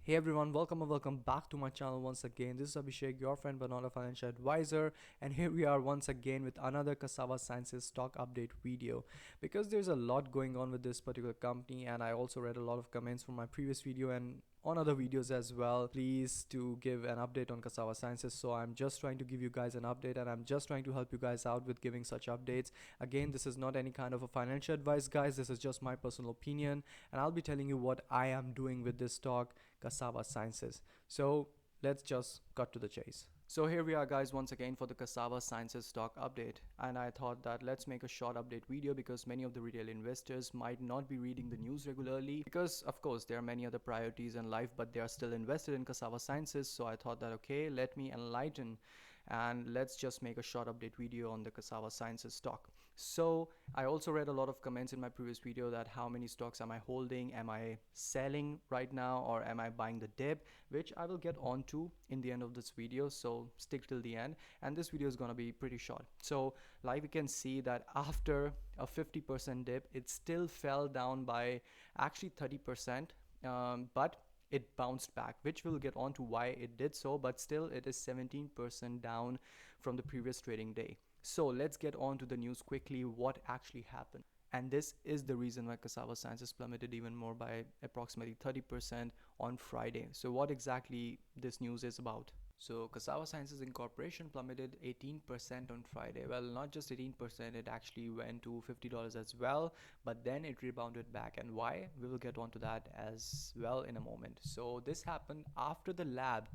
Hey everyone, welcome and welcome back to my channel once again. This is Abhishek, your friend but not a financial advisor, and here we are once again with another Cassava Sciences stock update video. Because there's a lot going on with this particular company, and I also read a lot of comments from my previous video and on other videos as well, please to give an update on Cassava Sciences. So I'm just trying to give you guys an update, and I'm just trying to help you guys out with giving such updates. Again, this is not any kind of a financial advice, guys. This is just my personal opinion, and I'll be telling you what I am doing with this stock, Cassava Sciences. So let's just cut to the chase. So here we are, guys, once again for the Cassava Sciences stock update, and I thought that let's make a short update video because many of the retail investors might not be reading the news regularly because of course there are many other priorities in life, but they are still invested in Cassava Sciences. So I thought that okay, let me enlighten and let's just make a short update video on the Cassava Sciences stock. So I also read a lot of comments in my previous video that how many stocks am I holding, am I selling right now, or am I buying the dip, which I will get onto in the end of this video, so stick till the end. And this video is going to be pretty short. So like we can see that after a 50% dip, it still fell down by actually 30%, but it bounced back, which we'll get on to why it did so, but still it is 17% down from the previous trading day. So let's get on to the news quickly, what actually happened. And this is the reason why Cassava Sciences plummeted even more by approximately 30% on Friday. So what exactly this news is about? So Cassava Sciences Incorporation plummeted 18% on Friday. Well, not just 18%, it actually went to $50 as well, but then it rebounded back. And why? We will get onto that as well in a moment. So this happened after the lab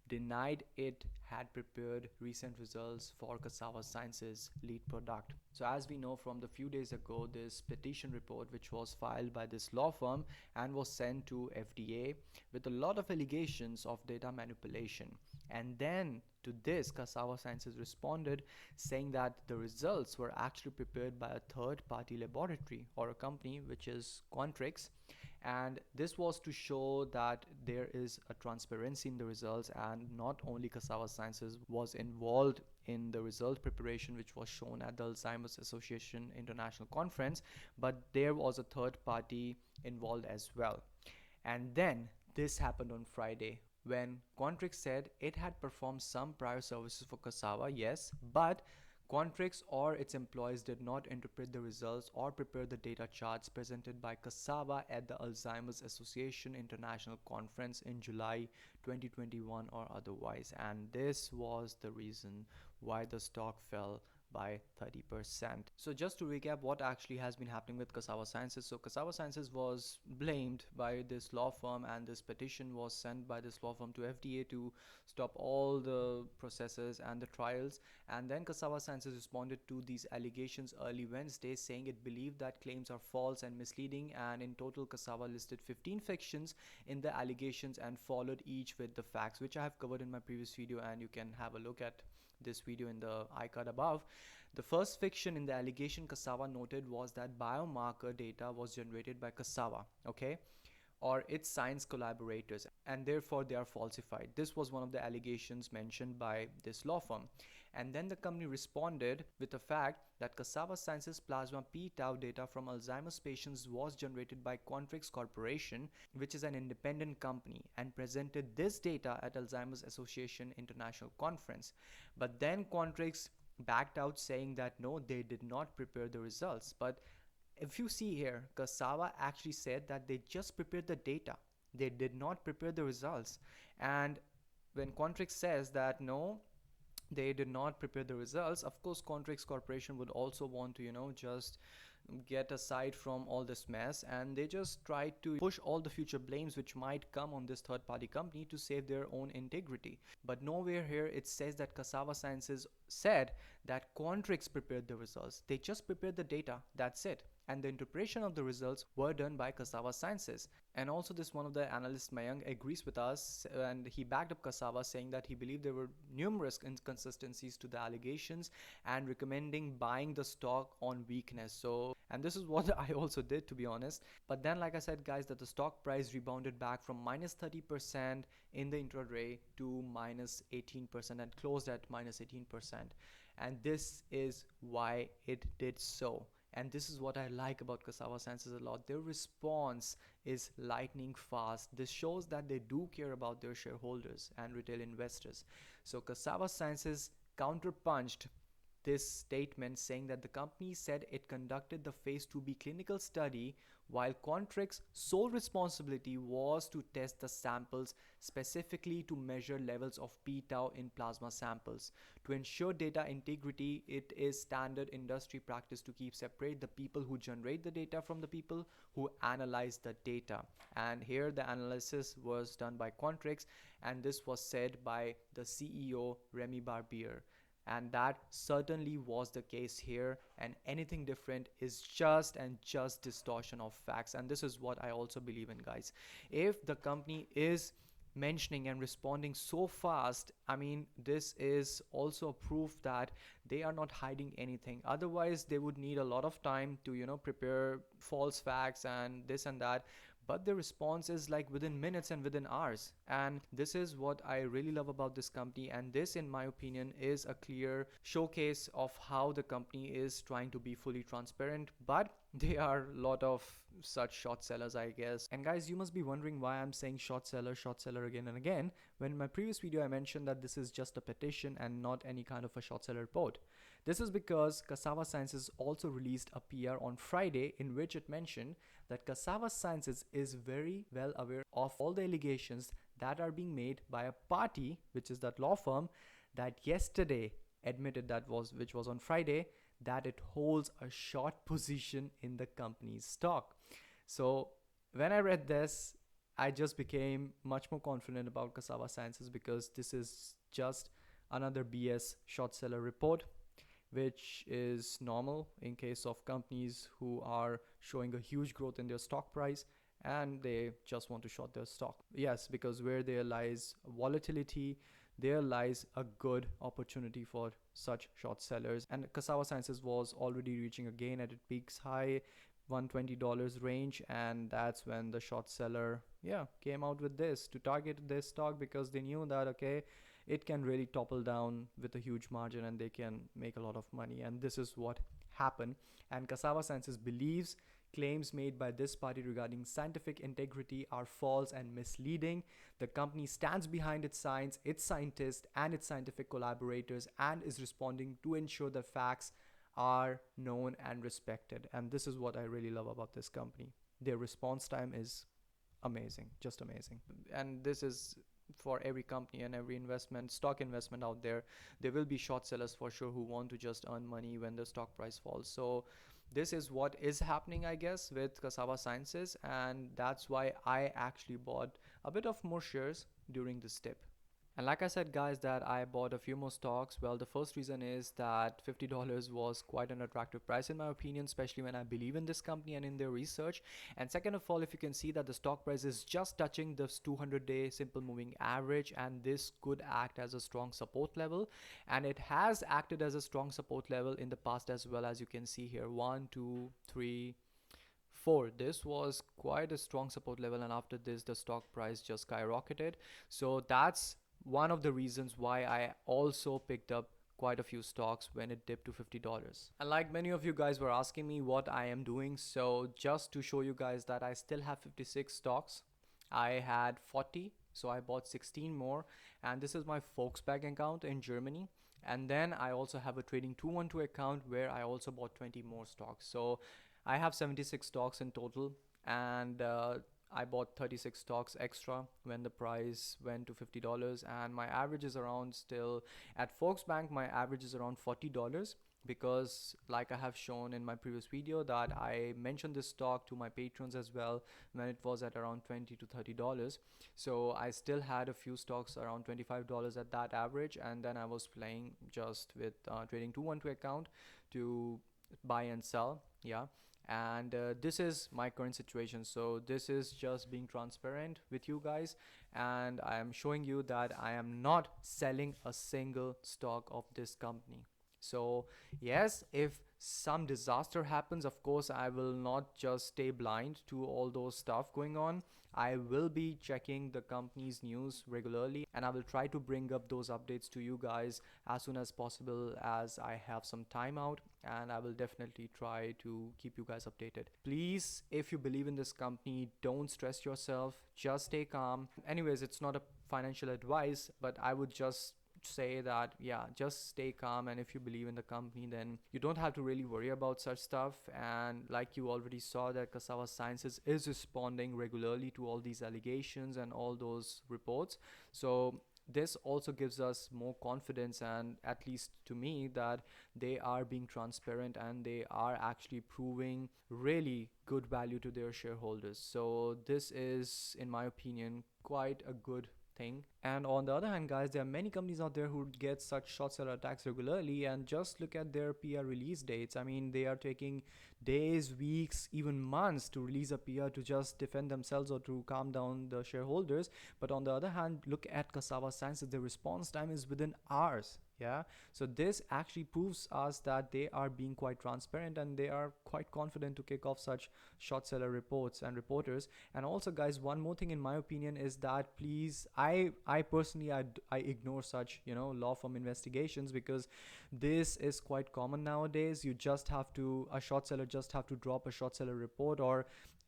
denied it had prepared recent results for Cassava Sciences lead product. So as we know from the few days ago, this petition report which was filed by this law firm and was sent to FDA with a lot of allegations of data manipulation. And then to this, Cassava Sciences responded saying that the results were actually prepared by a third-party laboratory or a company which is Quantrix, and this was to show that there is a transparency in the results, and not only Cassava Sciences was involved in the result preparation which was shown at the Alzheimer's Association International Conference, but there was a third party involved as well. And then this happened on Friday when Quantrix said it had performed some prior services for Cassava, yes, but Quantrix or its employees did not interpret the results or prepare the data charts presented by Casava at the Alzheimer's Association International Conference in July 2021 or otherwise. And this was the reason why the stock fell by 30%. So just to recap what actually has been happening with Cassava Sciences. So Cassava Sciences was blamed by this law firm, and this petition was sent by this law firm to FDA to stop all the processes and the trials. And then Cassava Sciences responded to these allegations early Wednesday, saying it believed that claims are false and misleading, and in total Cassava listed 15 fictions in the allegations and followed each with the facts, which I have covered in my previous video, and you can have a look at this video in the icard above. The first fiction in the allegation Cassava noted was that biomarker data was generated by Cassava, okay, or its science collaborators, and therefore they are falsified. This was one of the allegations mentioned by this law firm. And then the company responded with the fact that Cassava Sciences plasma p-tau data from Alzheimer's patients was generated by Quantrix Corporation, which is an independent company, and presented this data at Alzheimer's Association International Conference. But then Quantrix backed out, saying that no, they did not prepare the results. But if you see here, Cassava actually said that they just prepared the data, they did not prepare the results. And when Quantrix says that no, they did not prepare the results, of course Quantrix Corporation would also want to just get aside from all this mess, and they just try to push all the future blames which might come on this third party company to save their own integrity. But nowhere here it says that Cassava Sciences said that Quantrix prepared the results. They just prepared the data, that's it, and the interpretation of the results were done by Cassava Sciences. And also this one of the analysts, Mayank, agrees with us, and he backed up Cassava, saying that he believed there were numerous inconsistencies to the allegations and recommending buying the stock on weakness. So, and this is what I also did, to be honest. But then, like I said, guys, that the stock price rebounded back from minus 30% in the intraday to minus 18% and closed at minus 18%. And this is why it did so. And this is what I like about Cassava Sciences a lot. Their response is lightning fast. This shows that they do care about their shareholders and retail investors. So Cassava Sciences counterpunched this statement, saying that the company said it conducted the phase 2b clinical study while Quantric's sole responsibility was to test the samples, specifically to measure levels of p-tau in plasma samples. To ensure data integrity, it is standard industry practice to keep separate the people who generate the data from the people who analyze the data. And here the analysis was done by Quantrix, and this was said by the CEO Remy Barbier. And that certainly was the case here, and anything different is just distortion of facts. And this is what I also believe in, guys. If the company is mentioning and responding so fast, I mean, this is also a proof that they are not hiding anything. Otherwise they would need a lot of time to, you know, prepare false facts and this and that, but the response is like within minutes and within hours. And this is what I really love about this company, and this, in my opinion, is a clear showcase of how the company is trying to be fully transparent. But they are a lot of such short sellers, I guess. And guys, you must be wondering why I'm saying short seller again and again, when in my previous video I mentioned that this is just a petition and not any kind of a short seller report. This is because Cassava Sciences also released a PR on Friday in which it mentioned that Cassava Sciences is very well aware of all the allegations that are being made by a party, which is that law firm that yesterday admitted, which was on Friday, that it holds a short position in the company's stock. So when I read this, I just became much more confident about Cassava Sciences, because this is just another BS short seller report, which is normal in case of companies who are showing a huge growth in their stock price and they just want to short their stock. Yes, because where there lies volatility, there lies a good opportunity for such short sellers. And Cassava Sciences was already reaching a gain at its peaks high $120 range, and that's when the short seller came out with this to target this stock, because they knew that okay, it can really topple down with a huge margin and they can make a lot of money. And this is what happened. And Cassava Sciences believes claims made by this party regarding scientific integrity are false and misleading. The company stands behind its science, its scientists, and its scientific collaborators, and is responding to ensure the facts are known and respected. And this is what I really love about this company. Their response time is amazing, just amazing. And this is for every company and every stock investment out there. There will be short sellers for sure who want to just earn money when the stock price falls. So this is what is happening, I guess, with Cassava Sciences, and that's why I actually bought a bit of more shares during this dip. And like I said, guys, that I bought a few more stocks. Well, the first reason is that $50 was quite an attractive price in my opinion, especially when I believe in this company and in their research. And second of all, if you can see that the stock price is just touching this 200-day simple moving average, and this could act as a strong support level. And it has acted as a strong support level in the past as well, as you can see here. 1, 2, 3, 4. This was quite a strong support level, and after this the stock price just skyrocketed. So that's one of the reasons why I also picked up quite a few stocks when it dipped to $50. And like many of you guys were asking me what I am doing, so just to show you guys that I still have 56 stocks. I had 40, so I bought 16 more, and this is my Volkswagen account in Germany. And then I also have a trading 212 account where I also bought 20 more stocks. So I have 76 stocks in total, and I bought 36 stocks extra when the price went to $50, and my average is around, still at Volksbank, my average is around $40, because like I have shown in my previous video that I mentioned this stock to my patrons as well when it was at around $20 to $30. So I still had a few stocks around $25 at that average, and then I was playing just with trading 212 account to buy and sell. And this is my current situation. So this is just being transparent with you guys, and I am showing you that I am not selling a single stock of this company. So yes, if some disaster happens, of course I will not just stay blind to all those stuff going on. I will be checking the company's news regularly, and I will try to bring up those updates to you guys as soon as possible as I have some time out, and I will definitely try to keep you guys updated. Please, if you believe in this company, don't stress yourself, just stay calm. Anyways, it's not a financial advice, but I would just say that, yeah, just stay calm, and if you believe in the company, then you don't have to really worry about such stuff. And like you already saw, that Cassava Sciences is responding regularly to all these allegations and all those reports. So this also gives us more confidence, and at least to me, that they are being transparent and they are actually proving really good value to their shareholders. So this is, in my opinion, quite a good thing. And on the other hand, guys, there are many companies out there who get such short seller attacks regularly, and just look at their PR release dates. I mean, they are taking days, weeks, even months to release a PR to just defend themselves or to calm down the shareholders. But on the other hand, look at Cassava Sciences, the response time is within hours. Yeah, so this actually proves us that they are being quite transparent, and they are quite confident to kick off such short seller reports and reporters. And also, guys, one more thing in my opinion is that, please, I personally, I ignore such, law firm investigations, because this is quite common nowadays. You just have to, a short seller just have to drop a short seller report or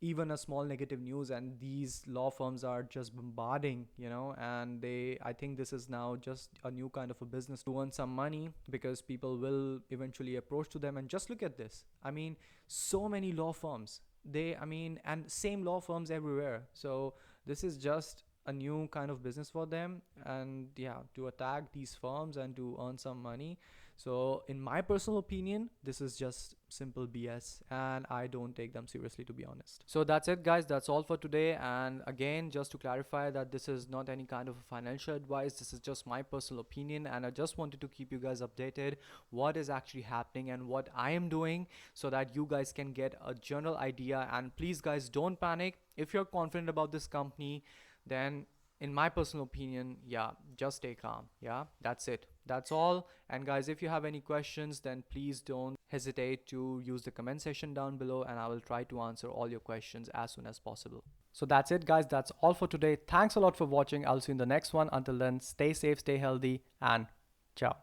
even a small negative news, and these law firms are just bombarding, and I think this is now just a new kind of a business to earn some money, because people will eventually approach to them. And just look at this, I mean, so many law firms, and same law firms everywhere. So this is just a new kind of business for them, and yeah, to attack these firms and to earn some money. So in my personal opinion, this is just simple BS, and I don't take them seriously, to be honest. So that's it, guys, that's all for today. And again, just to clarify, that this is not any kind of financial advice, this is just my personal opinion, and I just wanted to keep you guys updated what is actually happening and what I am doing, so that you guys can get a general idea. And please, guys, don't panic. If you're confident about this company, then in my personal opinion, yeah, just stay calm. Yeah, that's it, that's all. And guys, if you have any questions, then please don't hesitate to use the comment section down below, and I will try to answer all your questions as soon as possible. So that's it, guys, that's all for today. Thanks a lot for watching. I'll see you in the next one. Until then, stay safe, stay healthy, and ciao.